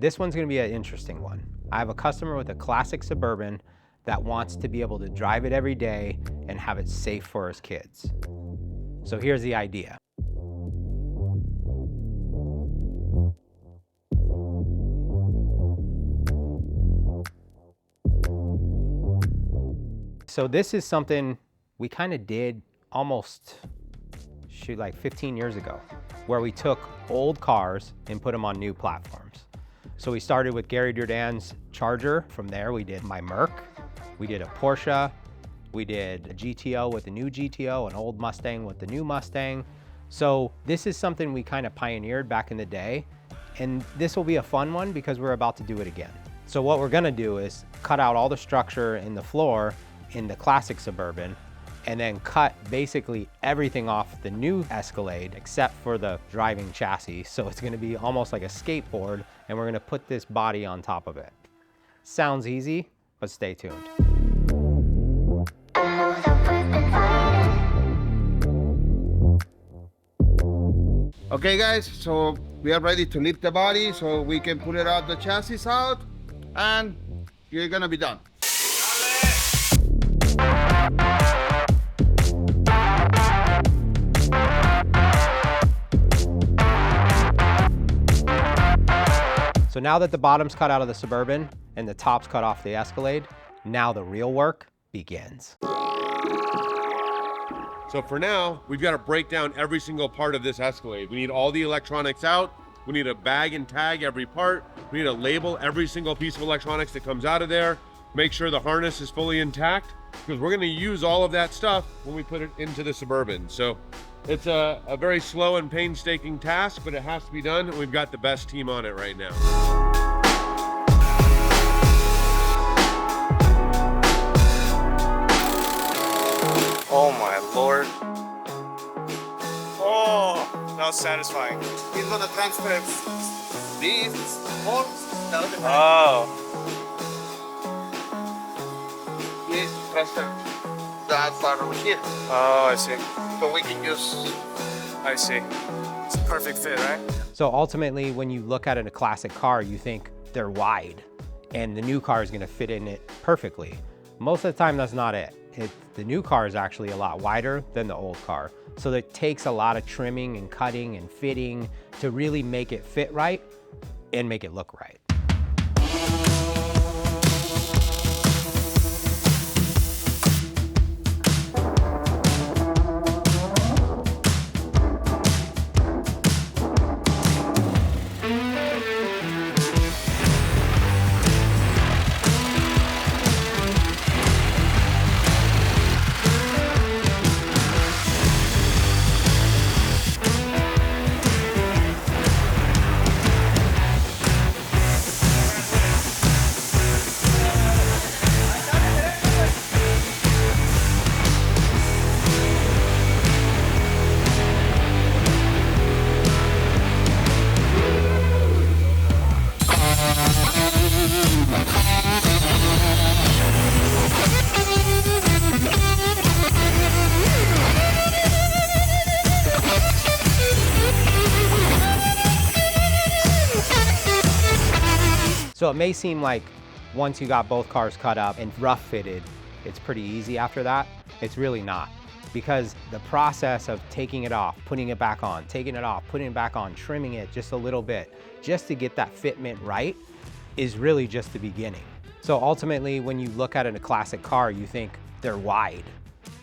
This one's gonna be an interesting one. I have a customer with a classic Suburban that wants to be able to drive it every day and have it safe for his kids. So here's the idea. So this is something we kind of did almost, like 15 years ago, where we took old cars and put them on new platforms. So we started with Gary Durdan's Charger. From there, we did my Merc. We did a Porsche. We did a GTO with the new GTO, an old Mustang with the new Mustang. So this is something we kind of pioneered back in the day. And this will be a fun one because we're about to do it again. So what we're gonna do is cut out all the structure in the floor in the classic Suburban, and then cut basically everything off the new Escalade except for the driving chassis. So it's gonna be almost like a skateboard, and we're gonna put this body on top of it. Sounds easy, but stay tuned. Okay guys, so we are ready to lift the body so we can pull it out, the chassis out, and you're gonna be done. So now that the bottom's cut out of the Suburban and the top's cut off the Escalade, now the real work begins. So for now, we've got to break down every single part of this Escalade. We need all the electronics out. We need to bag and tag every part. We need to label every single piece of electronics that comes out of there. Make sure the harness is fully intact, because we're going to use all of that stuff when we put it into the Suburban. So it's a very slow and painstaking task, but it has to be done, and we've got the best team on it right now. Oh my Lord. Oh, that was satisfying. He's gonna transfer these bolts. Oh. He's transfer that part over here. Oh, I see. So we can use. I see. It's a perfect fit, right? So ultimately, when you look at a classic car, you think they're wide, and the new car is gonna fit in it perfectly. Most of the time, that's not it. The new car is actually a lot wider than the old car. So it takes a lot of trimming and cutting and fitting to really make it fit right and make it look right. So it may seem like once you got both cars cut up and rough fitted, it's pretty easy after that. It's really not, because the process of taking it off, putting it back on, taking it off, putting it back on, trimming it just a little bit, just to get that fitment right, is really just the beginning. So ultimately, when you look at a classic car, you think they're wide,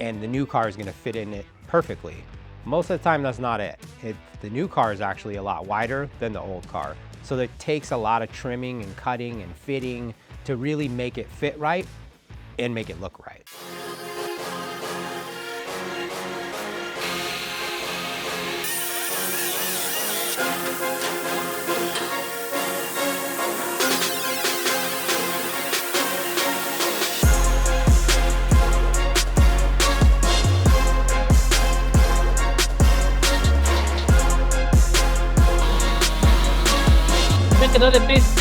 and the new car is gonna fit in it perfectly. Most of the time, that's not it. The new car is actually a lot wider than the old car. So it takes a lot of trimming and cutting and fitting to really make it fit right and make it look right. Make another piece.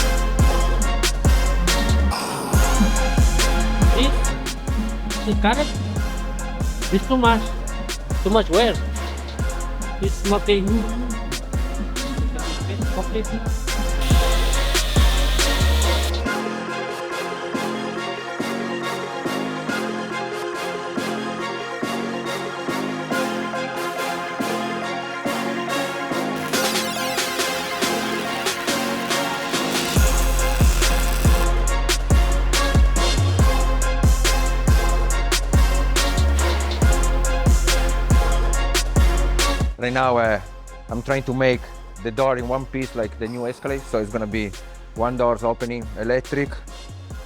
This carrot is too much. Too much where? It's not a complete. now I'm trying to make the door in one piece like the new Escalade. So it's gonna be one door's opening, electric.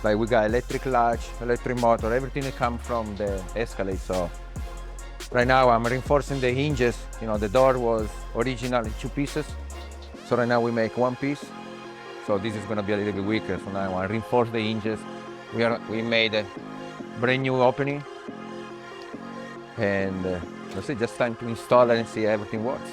Like we got electric latch, electric motor, everything that comes from the Escalade. So right now I'm reinforcing the hinges. You know, the door was originally 2 pieces. So right now we make 1 piece. So this is gonna be a little bit weaker. So now I reinforce the hinges. We made a brand new opening. And that's it, just time to install it and see everything works.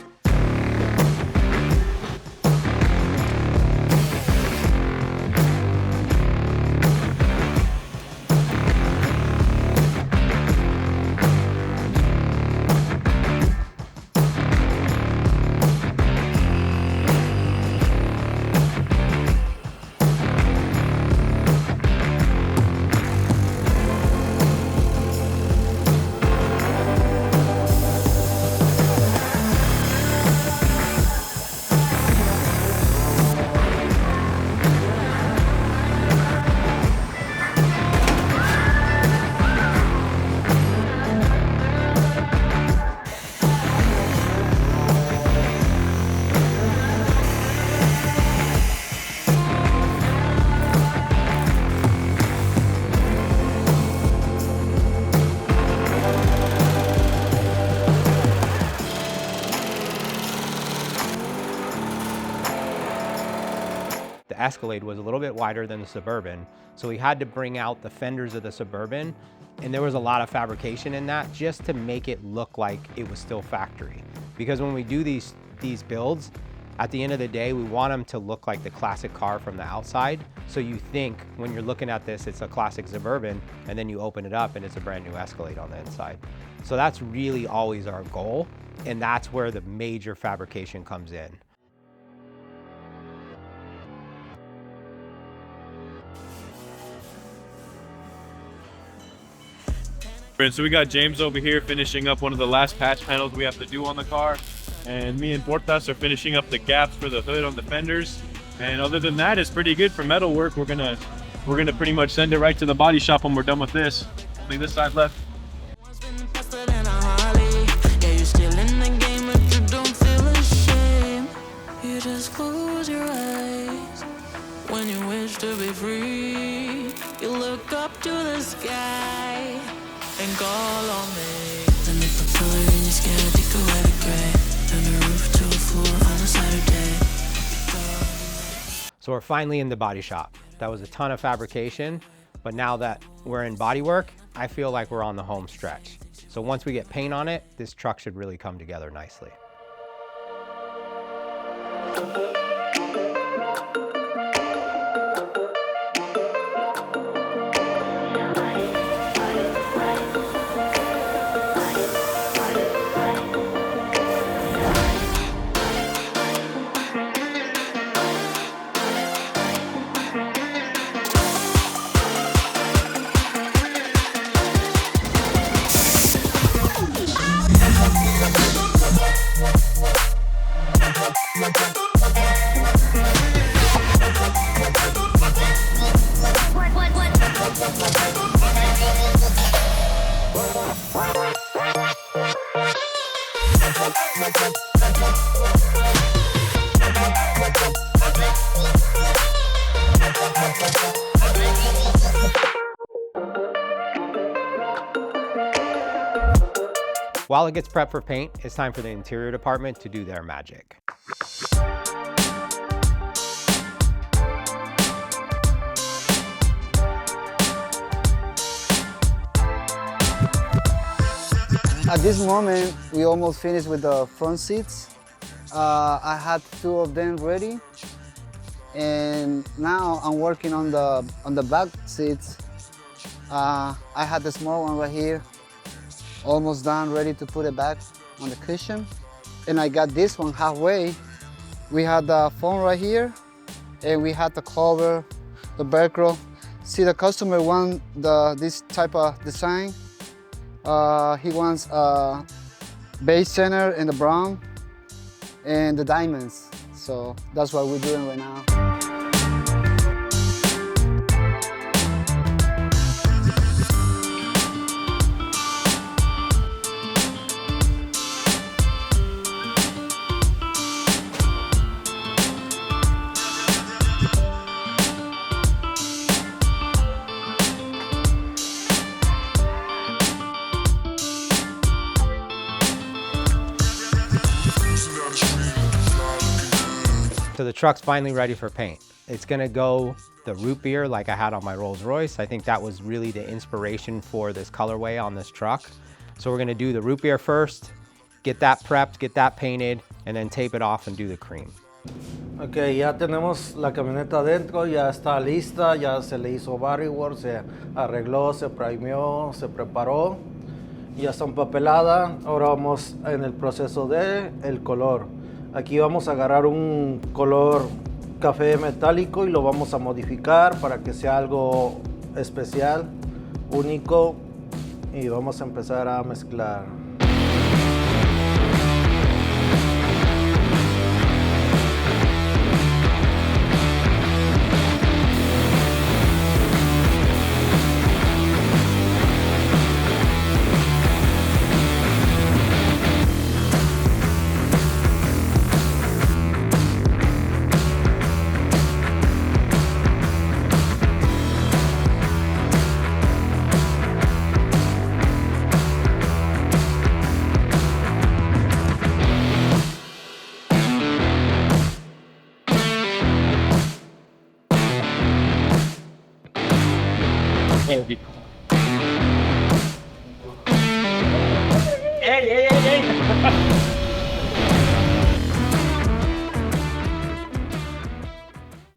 The Escalade was a little bit wider than the Suburban, so we had to bring out the fenders of the Suburban, and there was a lot of fabrication in that just to make it look like it was still factory. Because when we do these builds, at the end of the day, we want them to look like the classic car from the outside. So you think when you're looking at this, it's a classic Suburban, and then you open it up and it's a brand new Escalade on the inside. So that's really always our goal, and that's where the major fabrication comes in. So we got James over here finishing up one of the last patch panels we have to do on the car, and me and Portas are finishing up the gaps for the hood on the fenders. And other than that, it's pretty good for metal work. We're gonna pretty much send it right to the body shop when we're done with this. Only this side left. You just close your eyes when you wish to be free. You look up to the sky and call on me. Then if the pillar in your skin, take away the gray. Turn the roof to a floor on a Saturday. So we're finally in the body shop. That was a ton of fabrication, but now that we're in bodywork, I feel like we're on the home stretch. So once we get paint on it, this truck should really come together nicely. While it gets prepped for paint, it's time for the interior department to do their magic. At this moment, we almost finished with the front seats. I had 2 of them ready, and now I'm working on the back seats. I had the small one right here, almost done, ready to put it back on the cushion. And I got this one halfway. We had the foam right here, and we had the cover, the Velcro. See, the customer wants this type of design. He wants beige center and the brown and the diamonds. So that's what we're doing right now. truck's finally ready for paint. It's gonna go the root beer like I had on my Rolls Royce. I think that was really the inspiration for this colorway on this truck. So we're gonna do the root beer first, get that prepped, get that painted, and then tape it off and do the cream. Ok, ya tenemos la camioneta adentro, ya está lista, ya se le hizo bodywork, se arregló, se primeó, se preparó, ya está empapelada. Ahora vamos en el proceso de el color. Aquí vamos a agarrar un color café metálico y lo vamos a modificar para que sea algo especial, único, y vamos a empezar a mezclar.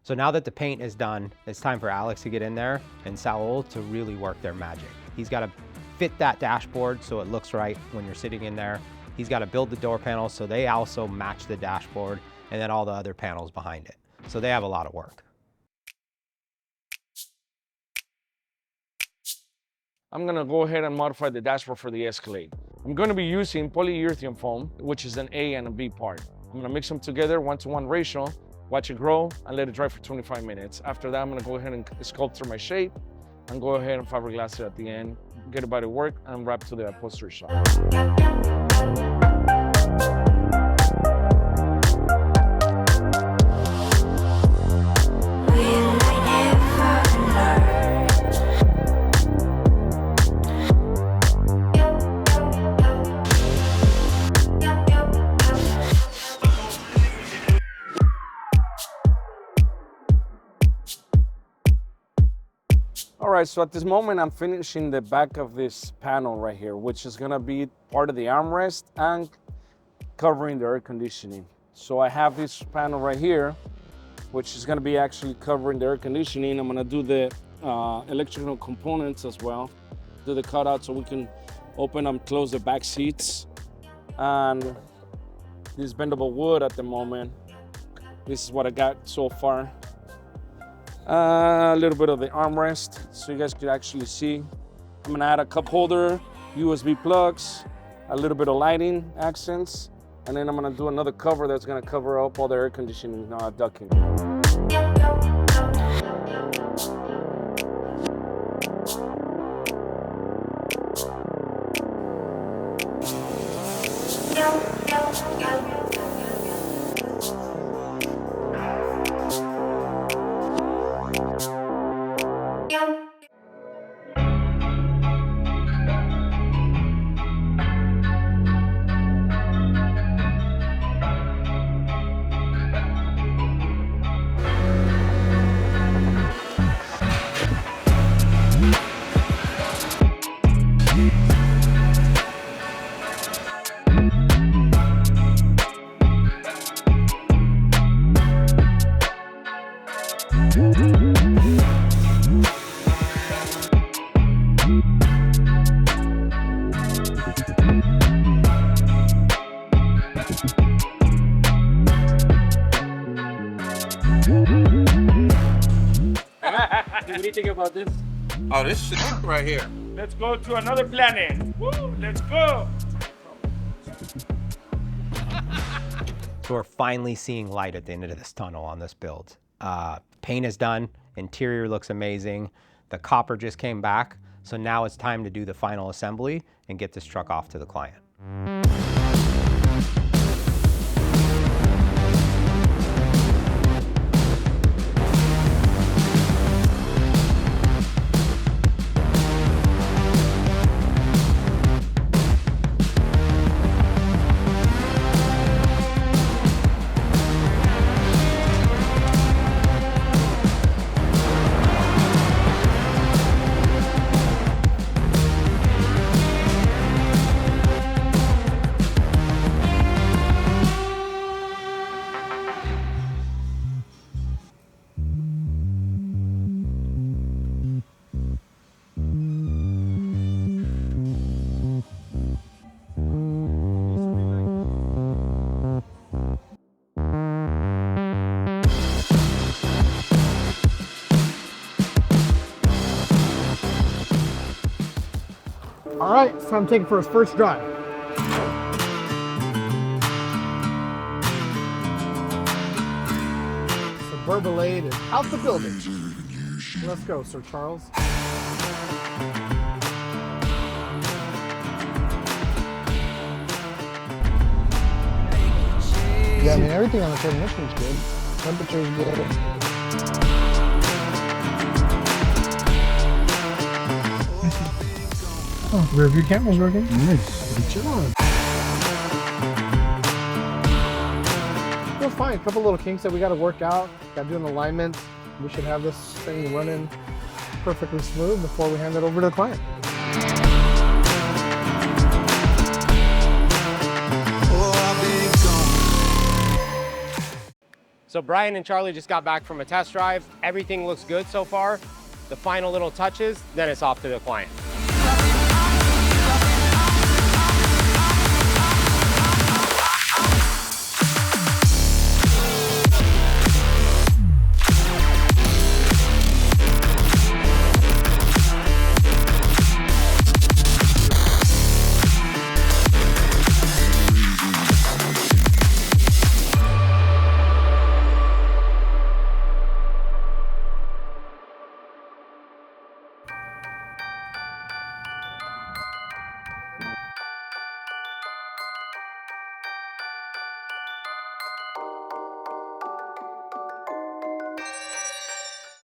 So now that the paint is done, it's time for Alex to get in there and Saul to really work their magic. He's got to fit that dashboard so it looks right when you're sitting in there. He's got to build the door panels so they also match the dashboard and then all the other panels behind it. So they have a lot of work. I'm gonna go ahead and modify the dashboard for the Escalade. I'm gonna be using polyurethane foam, which is an A and a B part. I'm gonna mix them together 1-to-1 ratio, watch it grow, and let it dry for 25 minutes. After that, I'm gonna go ahead and sculpture my shape and go ahead and fiberglass it at the end, get it by the work, and wrap to the upholstery shop. All right, so at this moment, I'm finishing the back of this panel right here, which is gonna be part of the armrest and covering the air conditioning. So I have this panel right here, which is gonna be actually covering the air conditioning. I'm gonna do the electrical components as well, do the cutout so we can open and close the back seats. And this bendable wood at the moment, this is what I got so far. A little bit of the armrest so you guys could actually see. I'm gonna add a cup holder, USB plugs, a little bit of lighting accents, and then I'm gonna do another cover that's gonna cover up all the air conditioning ducting. What do you think about this? Oh, this shit right here. Let's go to another planet. Woo, let's go. So we're finally seeing light at the end of this tunnel on this build. Paint is done, interior looks amazing. The copper just came back. So now it's time to do the final assembly and get this truck off to the client. All right, it's time to take it for his first drive. Suburban is out the building. Let's go, Sir Charles. Yeah, I mean, everything on the transmission is good. Temperature is good. Oh, rear view camera's working. Nice. Good job. Feels fine. A couple little kinks that we got to work out. Got to do an alignment. We should have this thing running perfectly smooth before we hand it over to the client. So Brian and Charlie just got back from a test drive. Everything looks good so far. The final little touches, then it's off to the client.